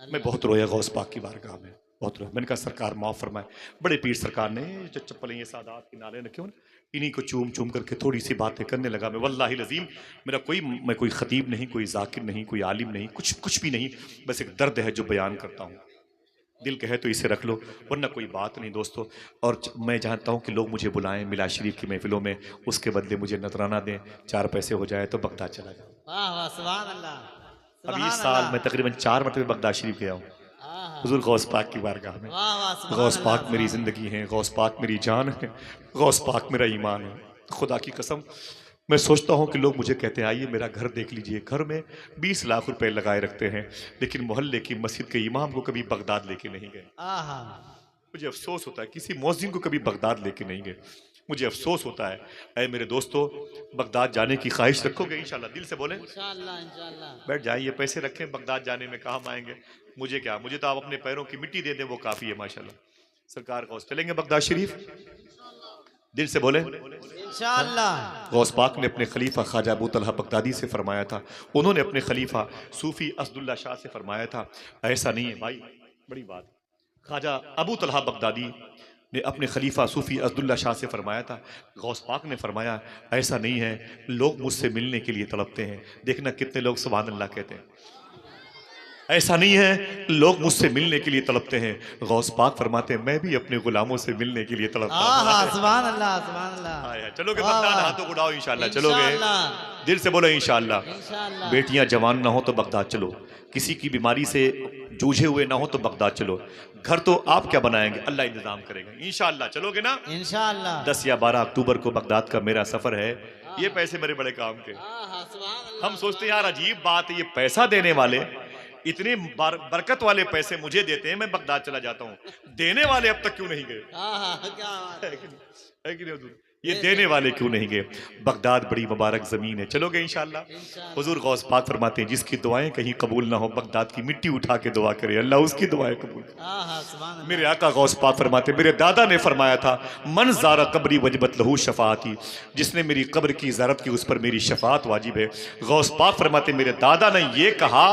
मैं बहुत रोया गौस पाक की बारगाह में, बहुत रोया। मैंने कहा सरकार माफ़ फरमाए। बड़े पीर सरकार ने जो चप्पलें ये सादात की नाले रखे हो, इन्हीं को चूम चूम करके थोड़ी सी बातें करने लगा। मैं वल्लाहि लज़ीम मैं कोई ख़तीब नहीं, कोई जाकिर नहीं, कोई आलिम नहीं, कुछ भी नहीं, बस एक दर्द है जो बयान करता हूँ। दिल कहे तो इसे रख लो, वरना कोई बात नहीं दोस्तों। और मैं चाहता हूँ कि लोग मुझे बुलाएं मिलाद शरीफ की महफिलों में, उसके बदले मुझे नजराना दें, 4 पैसे हो जाए तो बगदाद चला जाऊँ। वाह वाह, सुभान अल्लाह, अभी इस सुभान साल अल्लाह। मैं तकरीबन 4 मरतबे बगदाद शरीफ गया हूँ, आहा, हुजूर गौस पाक की बारगाह में। वाह वाह, सुभान गौस अल्लाह, पाक मेरी सुभान ज़िंदगी है, गौस पाक मेरी जान है, गौस पाक मेरा ईमान है। खुदा की कसम मैं सोचता हूँ कि लोग मुझे कहते हैं आइए मेरा घर देख लीजिए, घर में 20 लाख रुपए लगाए रखते हैं, लेकिन मोहल्ले की मस्जिद के इमाम को कभी बगदाद लेके नहीं गए। आहा, मुझे अफसोस होता है, किसी मौज़िन को कभी बगदाद लेके नहीं गए। मुझे अफसोस होता है। ऐ मेरे दोस्तों, बगदाद जाने की ख्वाहिश रखोगे इंशाल्लाह? दिल से बोलें। इंशाअल्लाह इंशाअल्लाह। बैठ जाइए, पैसे रखें, बगदाद जाने में काम आएंगे। मुझे क्या, मुझे तो आप अपने पैरों की मिट्टी दे दें वो काफ़ी है माशाल्लाह। सरकार गौस चलेंगे बगदाद शरीफ? दिल से बोले इंशाअल्लाह। गौस पाक ने अपने खलीफा ख्वाजा अबू तलहा बगदादी से फरमाया था, उन्होंने अपने खलीफा सूफी असदुल्ला शाह से फरमाया था, ऐसा नहीं है भाई, बड़ी बात। ख्वाजा अबू तलहा बगदादी ने अपने खलीफा सूफी असदुल्ला शाह से फरमाया था, गौस पाक ने फरमाया ऐसा नहीं है, लोग मुझसे मिलने के लिए तड़पते हैं। देखना कितने लोग सुभान अल्लाह कहते हैं। ऐसा नहीं है, लोग मुझसे मिलने के लिए तड़पते हैं। गौस पाक फरमाते हैं मैं भी अपने गुलामों से मिलने के लिए तड़पता आहा, हूं। सुभान अल्लाह, सुभान अल्लाह। आया, चलोगे वाह, बगदाद? वाह। हाथों को उठाओ इंशाल्लाह। चलोगे? इंशाअल्लाह, दिल से बोलो इंशाल्लाह। इंशाअल्लाह। बेटियां जवान ना हो तो बगदाद चलो, किसी की बीमारी से जूझे हुए ना हो तो बगदाद चलो। घर तो आप क्या बनाएंगे, अल्लाह इंतजाम करेगा इंशाल्लाह। चलोगे ना? इंशाअल्लाह। 10 या 12 अक्टूबर को बगदाद का मेरा सफर है। ये पैसे मेरे बड़े काम के। आहा, सुभान अल्लाह। हम सोचते हैं यार अजीब बात है, ये पैसा देने वाले इतने बरकत वाले पैसे मुझे देते हैं, मैं बगदाद चला जाता हूँ, देने वाले अब तक क्यों नहीं गए? आहा, क्या बात है। है कि नहीं हुजूर? ये देने वाले क्यों नहीं गए? बगदाद बड़ी मुबारक जमीन है, चलोगे इंशाल्लाह? इंशाअल्लाह। हुजूर गौस पाक फरमाते हैं जिसकी दुआएं कहीं कबूल ना हो, बगदाद की मिट्टी उठा के दुआ करे, अल्लाह उसकी दुआएं कबूल करे। आहा, सुभान अल्लाह। मेरे आका गौस पाक फरमाते, मेरे दादा ने फरमाया था मन ज़ारा कब्री वजबत लहू शफाअती, जिसने मेरी कब्र की ज़ारत की उस पर मेरी शफाअत वाजिब है। गौस पाक फरमाते मेरे दादा ने ये कहा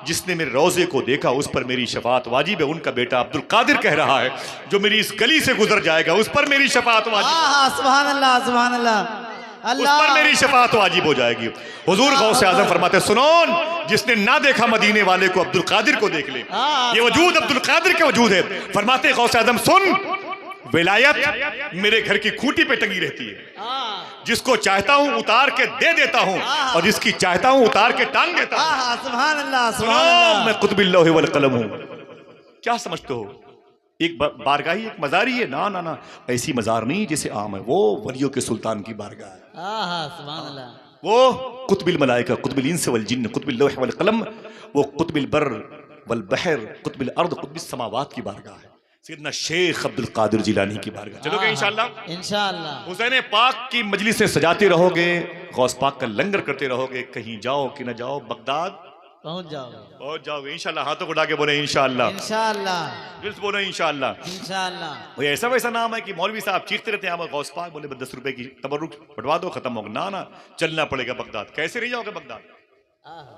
जिसने मेरे रोज़े को देखा उस पर मेरी शफाअत वाजिब है। उनका बेटा अब्दुल कादिर कह रहा है जो मेरी इस गली से गुजर जाएगा उस पर मेरी शफाअत वाजिब है। आहा, सुभान अल्लाह, सुभान अल्लाह। उस पर मेरी शफाअत वाजिब हो जाएगी। हुजूर गौस आजम फरमाते सुनोन जिसने ना देखा मदीने वाले को अब्दुल कादिर को देख ले, ये वजूद अब्दुल कादिर के वजूद है। फरमाते गौस आजम सुन, विलायत मेरे घर की खूंटी पे टंगी रहती है, जिसको चाहता हूं उतार के दे देता हूं और जिसकी चाहता हूं उतार के टांग देता हूं। आहा, सुभान अल्लाह, सुभान अल्लाह। मैं कुतुबिल्लाह वल कलम हूं। क्या समझते हो? एक बारगाही, एक मज़ार ही है? ना ना ना, ऐसी मज़ार नहीं जैसे आम है, वो वलियों के सुल्तान की बारगाह है। आहा, सुभान अल्लाह। वो कुतुबिल मलाइका, कुतुबिल इंस वल जिन्न, कुतुबिल लौह वल कलम, वो कुतुबिल बर वल बहर, कुतुबिल अर्द, कुतुबिस समावात की बारगाह है। सैयदना शेख अब्दुल कादिर जिलानी की बारगाह। चलोगे इंशाअल्लाह? इंशाअल्लाह। हुसैन पाक की मजलिस से सजाते रहोगे, गौस पाक का लंगर करते रहोगे, कहीं जाओ कि न जाओ बगदाद पहुंच जाओगे, पहुंच जाओगे इंशाअल्लाह। हाथों को उठा के बोले इंशाअल्लाह, इंशाअल्लाह, दिल से बोले इंशाअल्लाह। इंशाअल्लाह। वो ऐसा वैसा नाम है कि मौलवी साहब चीखते रहते हैं गौस पाक, बोले 10 रुपए की तबर्रुक बंटवा दो, खत्म होगा। ना ना, चलना पड़ेगा बगदाद। कैसे नहीं जाओगे बगदाद? आहा,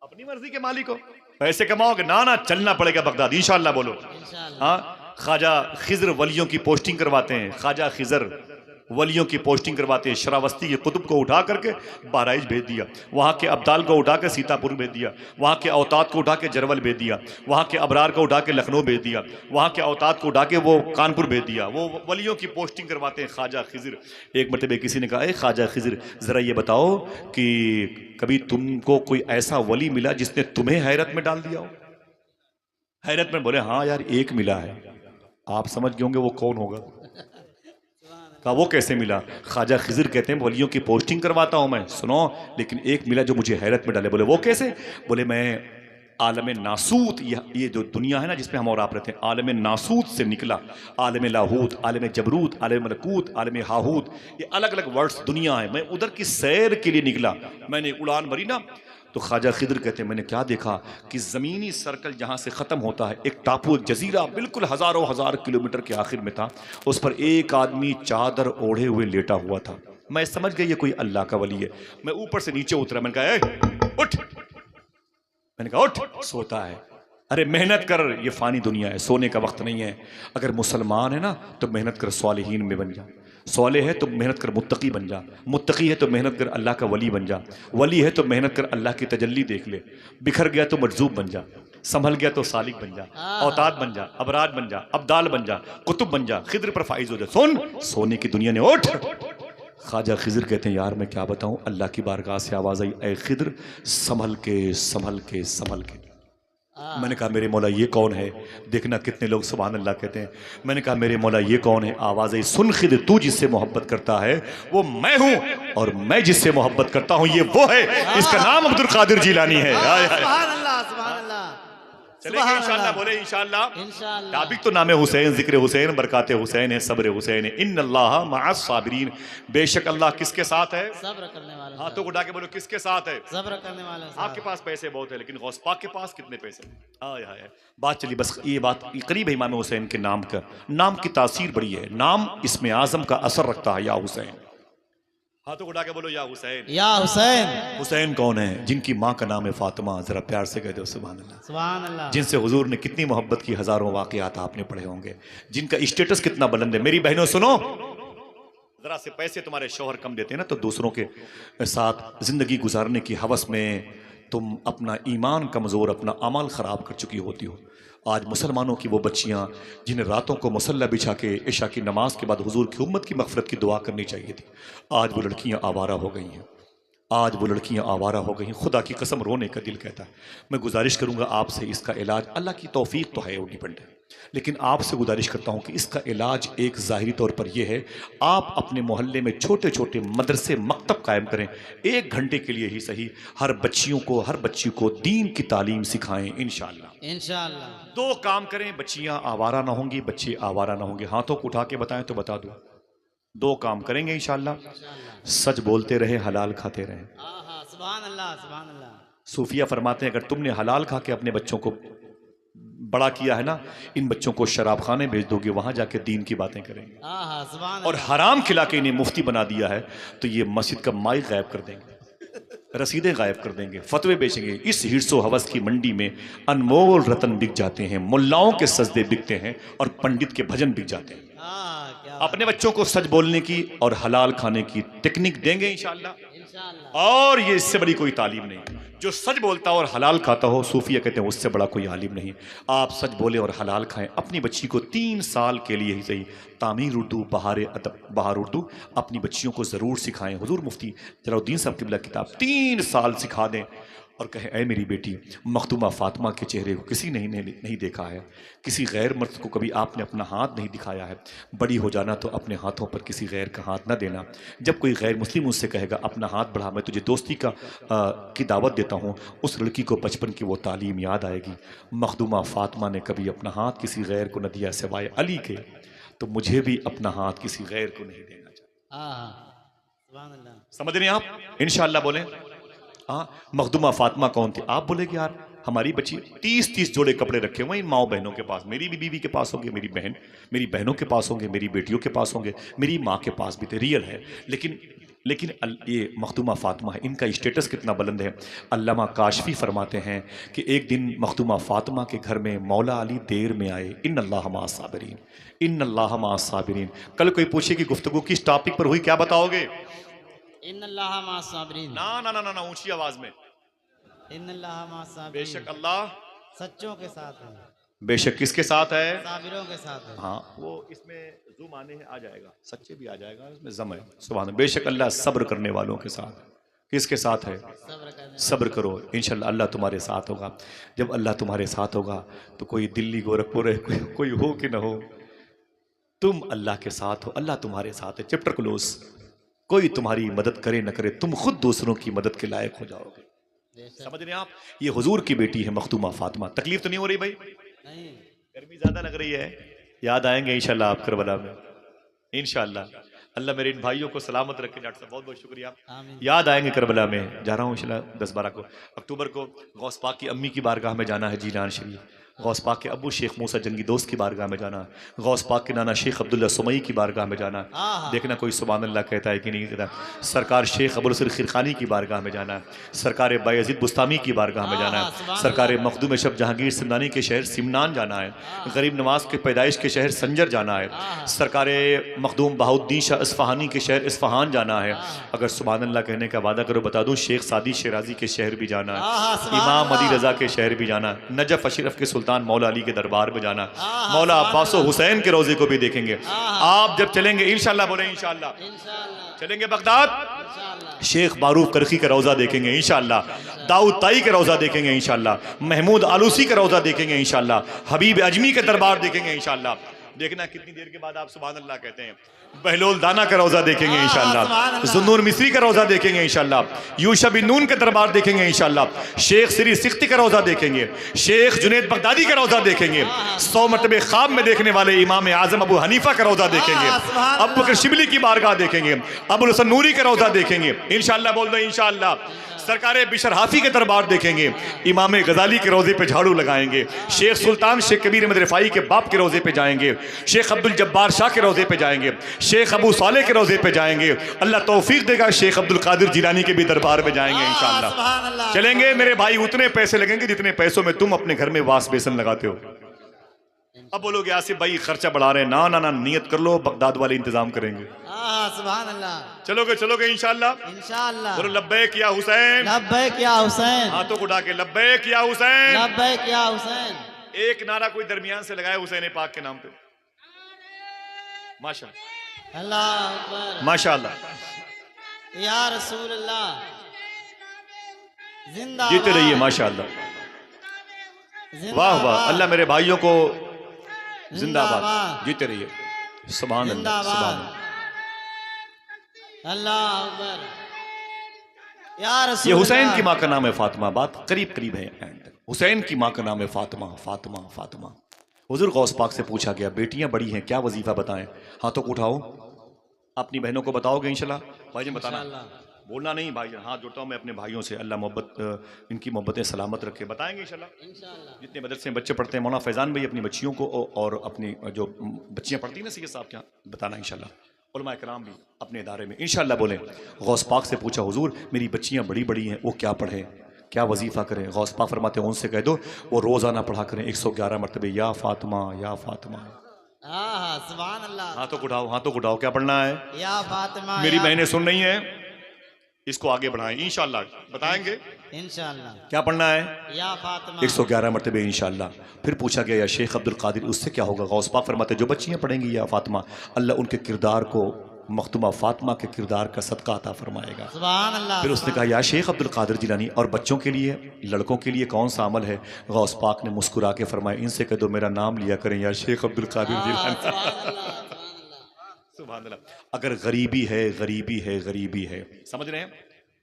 अपनी मर्जी के मालिक हो, पैसे कमाओगे? ना ना, चलना पड़ेगा बगदाद इंशाअल्लाह। बोलो इंशाअल्लाह। हाँ। ख्वाजा खिजर वलियों की पोस्टिंग करवाते हैं, ख्वाजा खिजर वलियों की पोस्टिंग करवाते हैं। श्रावस्ती के कुतुब को उठा करके बहराइच भेज दिया, वहाँ के अब्दाल को उठा के सीतापुर भेज दिया, वहाँ के औताद को उठा के जरवल भेज दिया, वहाँ के अबरार को उठा के लखनऊ भेज दिया, वहाँ के औताद को उठा के वो कानपुर भेज दिया। वो वलियों की पोस्टिंग करवाते हैं ख्वाजा खिजर। एक मरतबे किसी ने कहा ए ख्वाजा खिजर, ज़रा ये बताओ कि कभी तुमको कोई ऐसा वली मिला जिसने तुम्हें हैरत में डाल दिया हो? हैरत में बोले हाँ यार एक मिला है। आप समझ गए होंगे वो कौन होगा। कहा वो कैसे मिला? ख्वाजा खिजर कहते हैं वलियों की पोस्टिंग करवाता हूं मैं, सुनो, लेकिन एक मिला जो मुझे हैरत में डाले। बोले वो कैसे? बोले मैं आलम नासूत, ये जो दुनिया है ना जिसमें हम और आप रहते हैं, आलम नासूत से निकला। आलम लाहूत, आलम जबरूत, आलम मलकूत, आलम हाहूत, ये अलग अलग वर्ड्स दुनिया है। मैं उधर की सैर के लिए निकला, मैंने उड़ान भरी ना। तो ख्वाजा खिदर कहते हैं मैंने क्या देखा कि ज़मीनी सर्कल जहाँ से ख़त्म होता है, एक टापू, एक जजीरा बिल्कुल हज़ारों हज़ार किलोमीटर के आखिर में था, उस पर एक आदमी चादर ओढ़े हुए लेटा हुआ था। मैं समझ गई ये कोई अल्लाह का वली है। मैं ऊपर से नीचे उतरा, मैंने कहा उठ, मैंने कहा उठ, सोता है। अरे मेहनत कर, ये फानी दुनिया है, सोने का वक्त नहीं है। अगर मुसलमान है ना तो मेहनत कर स्वालिहीन में बन जा, स्वाले है तो मेहनत कर मुत्तकी बन जा, मुत्तकी है तो मेहनत कर अल्लाह का वली बन जा, वली है तो मेहनत कर अल्लाह की तजल्ली देख ले, बिखर गया तो मजजूब बन जा, संभल गया तो सालिक बन जा, औताद बन जा, अबराज बन जा, अब्दाल बन जा, कुतुब बन जा, खिद्र पर फाइज हो जा। सुन, सोने की दुनिया ने उठ। ख्वाजा खिज़र कहते हैं यार मैं क्या बताऊं, अल्लाह की बारगाह से आवाज़ आई, ए खिद्र संभल के संभल के संभल के। मैंने कहा मेरे मौला ये कौन है? देखना कितने लोग सुभान अल्लाह कहते हैं। मैंने कहा मेरे मौला ये कौन है? आवाज़ आई, सुन खिद्र, तू जिससे मोहब्बत करता है वो मैं हूं, और मैं जिससे मोहब्बत करता हूं ये वो है। इसका नाम अब्दुल कादिर जिलानी है। सुभान अल्लाह, सुभान अल्लाह। चलेंगे इंशाअल्लाह, बोले इंशाअल्लाह। इंशाअल्लाह। टापिक तो नाम हुसैन, जिक्र हुसैन, बरकाते हुसैन है, सब्र हुसैन है। इन्नल्लाह मअस साबिरीन, बेशक अल्लाह किसके साथ है? सब्र करने वाले। हाथों को उठा के बोलो किसके साथ है? सब्र करने वाले। आपके पास पैसे बहुत है, लेकिन गौस पाक के पास कितने पैसे? आय हाय, बात चली बस ये बात करीब है इमाम हुसैन के नाम का। नाम की तासीर बड़ी है, नाम इसमें आजम का असर रखता है। या हुसैन, हाथों को उठा के बोलो या हुसैन। या हुसैन। हुसैन कौन है? जिनकी माँ का नाम है फातिमा, जरा प्यार से कह दो सुभान अल्लाह। सुभान अल्लाह। जिनसे हुजूर ने कितनी मोहब्बत की, हजारों वाकयात आपने पढ़े होंगे, जिनका स्टेटस कितना बुलंद है। मेरी बहनों सुनो, जरा से पैसे तुम्हारे शौहर कम देते हैं ना तो दूसरों के साथ जिंदगी गुजारने की हवस में तुम अपना ईमान कमजोर, अपना अमल खराब कर चुकी होती हो। आज मुसलमानों की वो बच्चियां जिन्हें रातों को मुसल्ला बिछा के इशा की नमाज के बाद हुजूर की उम्मत की मगफरत की दुआ करनी चाहिए थी, आज वो लड़कियां आवारा हो गई हैं। आज वो लड़कियां आवारा हो गई। खुदा की कसम रोने का दिल कहता है। मैं गुजारिश करूंगा आपसे, इसका इलाज अल्लाह की तौफीक तो है, वो डिपेंड है, लेकिन आपसे गुजारिश करता हूं कि इसका इलाज एक ज़ाहिरी तौर पर यह है, आप अपने मोहल्ले में छोटे छोटे मदरसे मकतब कायम करें, 1 घंटे के लिए ही सही, हर बच्चियों को, हर बच्ची को दीन की तालीम सिखाएं इंशाअल्लाह। इंशाअल्लाह। 2 काम करें, बच्चियां आवारा ना होंगी, बच्चे आवारा ना होंगे। हाथों को उठा के बताएं तो बता दो। 2 काम करेंगे इंशाअल्लाह। सच बोलते रहे, हलाल खाते रहे। सुभान अल्लाह, सुभान अल्लाह। सूफिया फरमाते हैं अगर तुमने हलाल खा के अपने बच्चों को बड़ा किया है ना, इन बच्चों को शराब खाने भेज दोगे, वहां जाके दीन की बातें करेंगे। सुभान और हराम खिला के इन्हें मुफ्ती बना दिया है तो ये मस्जिद का माइक गायब कर देंगे, रसीदें गायब कर देंगे, फतवे बेचेंगे। इस हिर्सो हवस की मंडी में अनमोल रतन बिक जाते हैं, मुल्लाओं के सजदे बिकते हैं और पंडित के भजन बिक जाते हैं। अपने बच्चों को सच बोलने की और हलाल खाने की टेक्निक देंगे इंशाअल्लाह। और ये इससे बड़ी कोई तालीम नहीं। जो सच बोलता हो और हलाल खाता हो, सूफिया कहते हैं उससे बड़ा कोई आलिम नहीं। आप सच बोले और हलाल खाएं। अपनी बच्ची को 3 साल के लिए ही सही तामीर उर्दू, बहार अदब, बहार उर्दू अपनी बच्चियों को ज़रूर सिखाएं। हुजूर मुफ्ती जलालुद्दीन साहब किबला किताब 3 साल सिखा दें और कहें ऐ मेरी बेटी, मखदूमा फातिमा के चेहरे को किसी ने नहीं देखा है, किसी गैर मर्द को कभी आपने अपना हाथ नहीं दिखाया है। बड़ी हो जाना तो अपने हाथों पर किसी गैर का हाथ न देना। जब कोई गैर मुस्लिम मुझसे कहेगा अपना हाथ बढ़ा, मैं तुझे दोस्ती की दावत देता हूँ, उस लड़की को बचपन की वो तालीम याद आएगी। मखदूमा फातिमा ने कभी अपना हाथ किसी गैर को न दिया सिवाय अली के, तो मुझे भी अपना हाथ किसी गैर को नहीं देना चाहिए। समझ रहे हैं आप? इंशाअल्लाह बोलें। हाँ, मखदूमा फातिमा कौन थी? आप बोले कि यार हमारी बच्ची 30-30 जोड़े कपड़े रखे हुए इन माओ बहनों के पास। मेरी भी बीवी के पास होंगे, मेरी बहनों के पास होंगे, मेरी बेटियों के पास होंगे, मेरी माँ के पास भी थे। रियल है। लेकिन ये मखदूमा फातिमा है, इनका स्टेटस कितना बुलंद है। अल्लामा काशफी फरमाते हैं कि एक दिन मखदूमा फातिमा के घर में मौला अली देर में आए। इन्नल्लाह मअस साबिरीन, इन्नल्लाह मअस साबिरीन। कल कोई पूछे कि गुफ्तगू किस टॉपिक पर हुई, क्या बताओगे? इन्नल्लाह मअस साबिरीन। ना ऊंची आवाज में। इन्नल्लाह मअस साबिरीन। बेशक अल्लाह सच्चों के साथ है। बेशक किसके साथ है? साबिरों के साथ है। हाँ, वो इसमें ज़ूम आने आ जाएगा, सच्चे भी आ जाएगा, इसमें जम है। सुभान। बेशक अल्लाह सब्र करने वालों के साथ है। किसके साथ है? सब्र करो, इंशाल्लाह अल्लाह तुम्हारे साथ होगा। जब अल्लाह तुम्हारे साथ होगा तो कोई दिल्ली गोरखपुर है, कोई हो कि ना हो, तुम अल्लाह के साथ हो, अल्लाह तुम्हारे साथ है। Chapter close. कोई तुम्हारी मदद करे न करे, तुम खुद दूसरों की मदद के लायक हो जाओगे। समझ रहे हैं आप? ये हुजूर की बेटी है मखदूमा फातिमा। तकलीफ तो नहीं हो रही भाई? नहीं। गर्मी ज्यादा लग रही है? याद आएंगे इंशाल्लाह आप करबला में, इंशाल्लाह। अल्लाह मेरे इन भाइयों को सलामत रखे। डॉक्टर साहब बहुत बहुत शुक्रिया। याद आएंगे करबला में। जा रहा हूँ इंशाल्लाह 10-12 को अक्टूबर को गौस पाक की अम्मी की बारगाह में जाना है, जीलान शरीफ। गौस पाक के अब्बू शेख मूसा जंगी दोस्त की बारगाह में जाना, गौस पाक के नाना शेख अब्दुल्ला सुमई की बारगाह में जाना, देखना कोई सुभान अल्लाह कहता है कि नहीं कहता। सरकार शेख अबुल रसूल खिरखानी की बारगाह में जाना, सरकार बायज़ीद बुस्तामी की बारगाह में जाना है, सरकार मखदूम शब जहांगीर सिमनानी के शहर सिमनान जाना है, गरीब नवाज के पैदाइश के शहर संजर जाना है, सरकार मखदूम बहाउद्दीन शाह इस्फहानी के शहर इस्फहान जाना है। अगर सुभान अल्लाह कहने का वादा करो बता दूं शेख सादी शिराजी के शहर भी जाना है, इमाम अली रजा के शहर भी जाना, नजफ अशरफ के सुल्तान मौला अली के दरबार में जाना, मौला अब्बास हुसैन के रोजे को भी देखेंगे। आप जब चलेंगे इंशाल्लाह, बोले इंशाल्लाह चलेंगे बगदाद, शेख बारूफ करखी का रोजा देखेंगे इंशाल्लाह, दाऊद ताई का रोजा देखेंगे इंशाल्लाह, महमूद आलूसी का रोजा देखेंगे इंशाल्लाह, हबीब अजमी का दरबार देखेंगे इंशाल्लाह। देखना कितनी देर के बाद आप सुभान अल्लाह कहते हैं। बहलोल दाना का रोजा देखेंगे इंशाल्लाह, जुन्नूर मिस्री का रोजा देखेंगे इंशाल्लाह, यूशा बिन नून का दरबार देखेंगे इंशाल्लाह, शेख सिरी सिख्ती का रोजा देखेंगे, शेख जुनैद बगदादी का रोजा देखेंगे, 100 मरतबे ख्वाब में देखने वाले इमाम आजम अबू हनीफा का रोजा देखेंगे, अबू बकर शिबली की बारगाह देखेंगे, अबुल हसन नूरी का रोजा देखेंगे इंशाल्लाह, बोल दो इंशाल्लाह। सरकारे बिशर हाफी के दरबार देखेंगे, इमाम गजाली के रोजे पे झाड़ू लगाएंगे, शेख सुल्तान शेख कबीर अहमद रिफाई के बाप के रोजे पे जाएंगे, शेख अब्दुल जब्बार शाह के रोजे पे जाएंगे, शेख अबू साले के रोजे पे जाएंगे, अल्लाह तौफीक देगा शेख अब्दुल कादिर जिलानी के भी दरबार में जाएंगे इंशाअल्लाह। चलेंगे मेरे भाई, उतने पैसे लगेंगे जितने पैसों में तुम अपने घर में वास बेसन लगाते हो। अब बोलोगे आसिफ भाई खर्चा बढ़ा रहे हैं, ना ना ना, नियत कर लो बगदाद वाले इंतजाम करेंगे। सुभान अल्लाह। चलोगे इंशाअल्लाह, इंशाअल्लाह। बोलो लब्बैक या हुसैन, लब्बैक या हुसैन, हाथों को उठा के लब्बैक या हुसैन, लब्बैक या हुसैन। एक नारा कोई दरमियान से लगाया हुसैन पाक के नाम पे। माशाअल्लाह, अल्लाह अकबर, माशाअल्लाह, या रसूल अल्लाह, जिंदाबाद, जीते रहिए माशाअल्लाह, वाह वाह, अल्लाह मेरे भाइयों को जिंदाबाद, जीते रहिए, सुभान अल्लाह, सुभान अल्लाह, अल्लाह अकबर, या रसूल। ये हुसैन की माँ का नाम है फातिमा, बात करीब करीब है। हुसैन की माँ का नाम है फातिमा, फातिमा, फातिमा। हुजूर गौस पाक से पूछा गया बेटियां बड़ी हैं, क्या वजीफा बताएं? हाथों को उठाओ, अपनी बहनों को बताओगे इंशाल्लाह? भाईजान बताना, बोलना नहीं भाईजान, हाथ जोड़ता हूँ मैं अपने भाइयों से, अल्लाह मोहब्बत इनकी मोहब्बतें सलामत रखे। बताएंगे इंशाल्लाह। जितने मदरसे में बच्चे पढ़ते हैं, मौलाना फैजान भाई अपनी बच्चियों को और अपनी जो बच्चियाँ पढ़ती हैं ना सैयद साहब क्या बताना इंशाल्लाह, उलमा इकराम भी अपने इदारे में इंशाल्लाह बोलें। गौस पाक से पूछा हुजूर मेरी बच्चियाँ बड़ी बड़ी हैं, वो क्या पढ़ें, क्या वजीफ़ा करें? गौस पाक फरमाते हैं उनसे कह दो वो रोज़ाना पढ़ा करें 111 मरतबे या फातिमा या फातिमा। सुभान अल्लाह। हाथों को उठाओ, हाथों को उठाओ, क्या पढ़ना है? या फातिमा। मेरी बहनें सुन रही हैं, इसको आगे बढ़ाएं इंशाल्लाह, बताएंगे इंशाल्लाह। क्या पढ़ना है? या फातिमा 111 मरतबे इंशाल्लाह। फिर पूछा गया या शेख अब्दुल कादिर उससे क्या होगा? गौस पाक फरमाते जो बच्चियां पढ़ेंगी या फातिमा, अल्लाह उनके किरदार को मखदूमा फातिमा के किरदार का सदका अता फरमाएगा। सुभान अल्लाह। फिर उसने कहा या शेख अब्दुल कादिर जिलानी और बच्चों के लिए, लड़कों के लिए कौन सा अमल है? गौस पाक ने मुस्कुरा के फरमाया इनसे कह दो मेरा नाम लिया करें या शेख अब्दुल कादिर जिलानी। सुभान अल्लाह। अगर गरीबी है, गरीबी है, गरीबी है, समझ रहे हैं?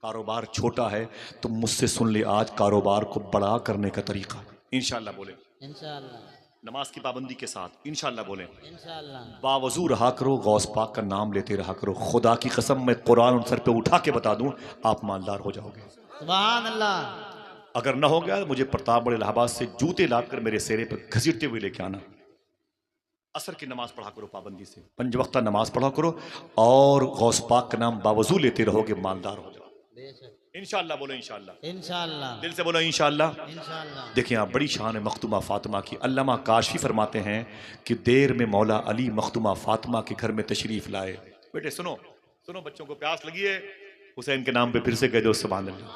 कारोबार छोटा है तो मुझसे सुन ले आज कारोबार को बड़ा करने का तरीका इंशाल्लाह बोले। इंशाल्लाह। नमाज की पाबंदी के साथ इंशाल्लाह बोले। इंशाल्लाह। बावजू रहा करो, गौस पाक का नाम लेते रहा करो। खुदा की कसम मैं कुरान उन सर पे उठा के बता दूं आप मालदार हो जाओगे। सुभान अल्लाह। अगर ना हो गया मुझे प्रताप बड़े इलाहाबाद से जूते लाकर मेरे सेरे पर घसीटते हुए लेके आना। असर की नमाज पढ़ा करो पाबंदी से, 5 वक्ता नमाज पढ़ा करो और गौस पाक का नाम बावजू लेते रहोगे, मालदार हो जाओ इंशाल्लाह बोलो। इंशाल्लाह, इंशाल्लाह, दिल से बोलो इंशाल्लाह। इंशाल्लाह। देखिए आप बड़ी शान है मखदूमा फातिमा की। अल्लामा काशफी फरमाते हैं कि देर में मौला अली मखदूमा फातिमा के घर में तशरीफ लाए। बेटे सुनो सुनो, बच्चों को प्यास लगी है, हुसैन के नाम पे फिर से कह दो सुभान अल्लाह।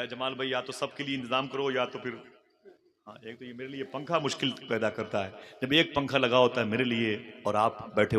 जमाल भाई या तो सबके लिए इंतजाम करो या तो फिर हाँ, एक तो ये मेरे लिए पंखा मुश्किल पैदा करता है। जब एक पंखा लगा होता है मेरे लिए और आप बैठे